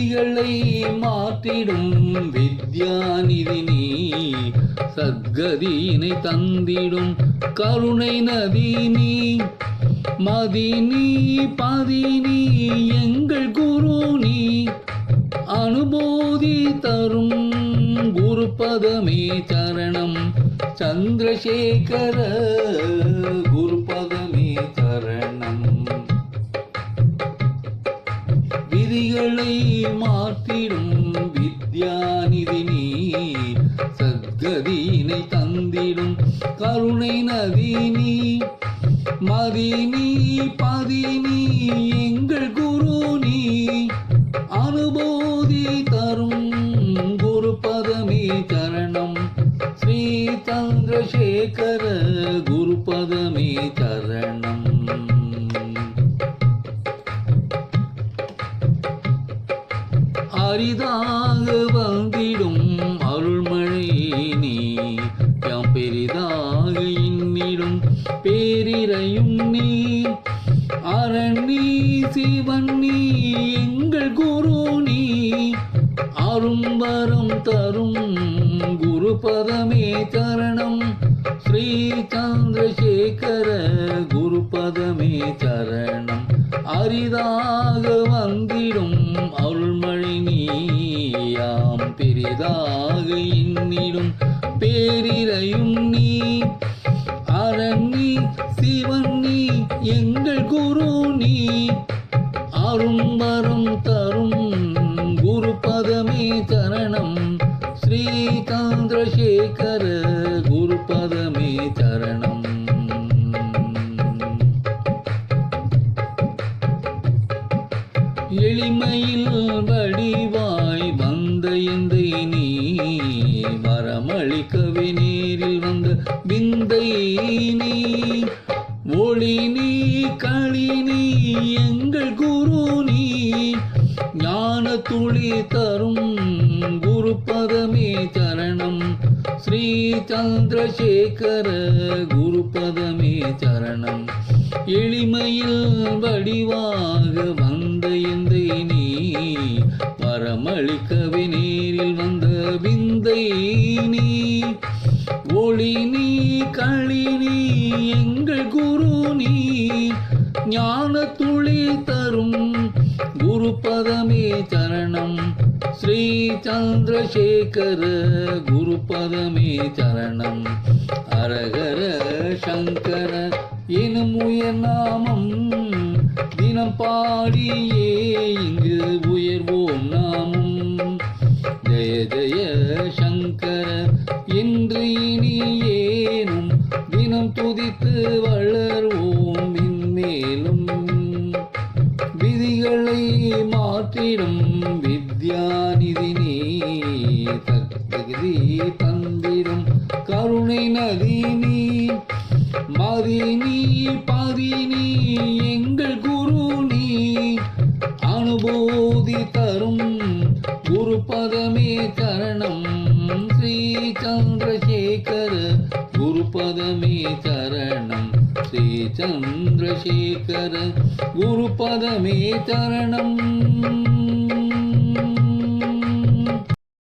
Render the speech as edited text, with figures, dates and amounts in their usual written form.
விதிகளை மாற்றிடும் வித்யாநிதி நீ, சத்கதியினை தந்திடும் கருணை நதி நீ, மதினி பதினி எங்கள் குரு நீ, அனுபூதி தரும் குருபதமே சரணம், சந்திரசேகர குருபதமே சரணம். விதிகளை மாற்றிடும் வித்யாநிதி நீ, சத்கதியினை தந்திடும் கருணை நதி நீ, மதினி பதினி எங்கள் குரு நீ, அனுபூதி தரும் குருபதமே சரணம், ஸ்ரீ சந்திரசேகர குருபதமே சரணம். அரிதாக வந்திடும் அருள்மழை நீ, யாம் பெரிதாக இன்னிடும் பேரிரையும் நீ, அரணி சிவன் நீ எங்கள் குரு நீ, அரும்பரம் தரும் குருபதமே சரணம், ஸ்ரீ சந்திரசேகர குருபதமே சரணம். அரிதாக வந்திடும் அருள்மழை நீயாம், பெரிதாக இன்னிடும் பேரிரையும் நீ, அரணி சிவன் நீ எங்கள் குரு நீ, அரும்பரம் தரும் குருபதமே சரணம், ஸ்ரீ சந்திரசேகர குருபதமே சரணம். எளிமையில் வடிவாய் வந்த எந்தை நீ, வரமளிக்கவே நேரில் வந்த விந்தை நீ, ஒளி நீ களி நீ எங்கள் குரு நீ, ஞான துளி தரும் குருபதமே சரணம், ஸ்ரீ சந்திரசேகர குருபதமே சரணம். எளிமையில் வடிவாக வந்த எந்தை நீ, வரமளிக்கவே நேரில் வந்த விந்தை நீ, ஒளி நீ களி நீ எங்கள் குரு நீ, ஞான துளி தரும் குருபதமே சரணம், ஸ்ரீ சந்திரசேகர குருபதமே சரணம். அரகர சங்கர எனும் உயர் நாமம் தினம் பாடியே இங்கு உயர்வோம் நாமும், ஜெய ஜெய சங்கர என்று இனி ஏனும் தினம் துதித்து வளர்வோம் இன்மேலும். விதிகளை மாற்றிடும் வித்யாநிதி நீ, சத்கதி தந்திடும் கருணை நதி நீ, மதினி பதினி எங்கள் குரு நீ, அனுபூதி தரும் குருபதமே சரணம், ஸ்ரீ சந்திரசேகர குருபதமே சரணம், ஸ்ரீ சந்திரசேகர குருபதமே சரணம்.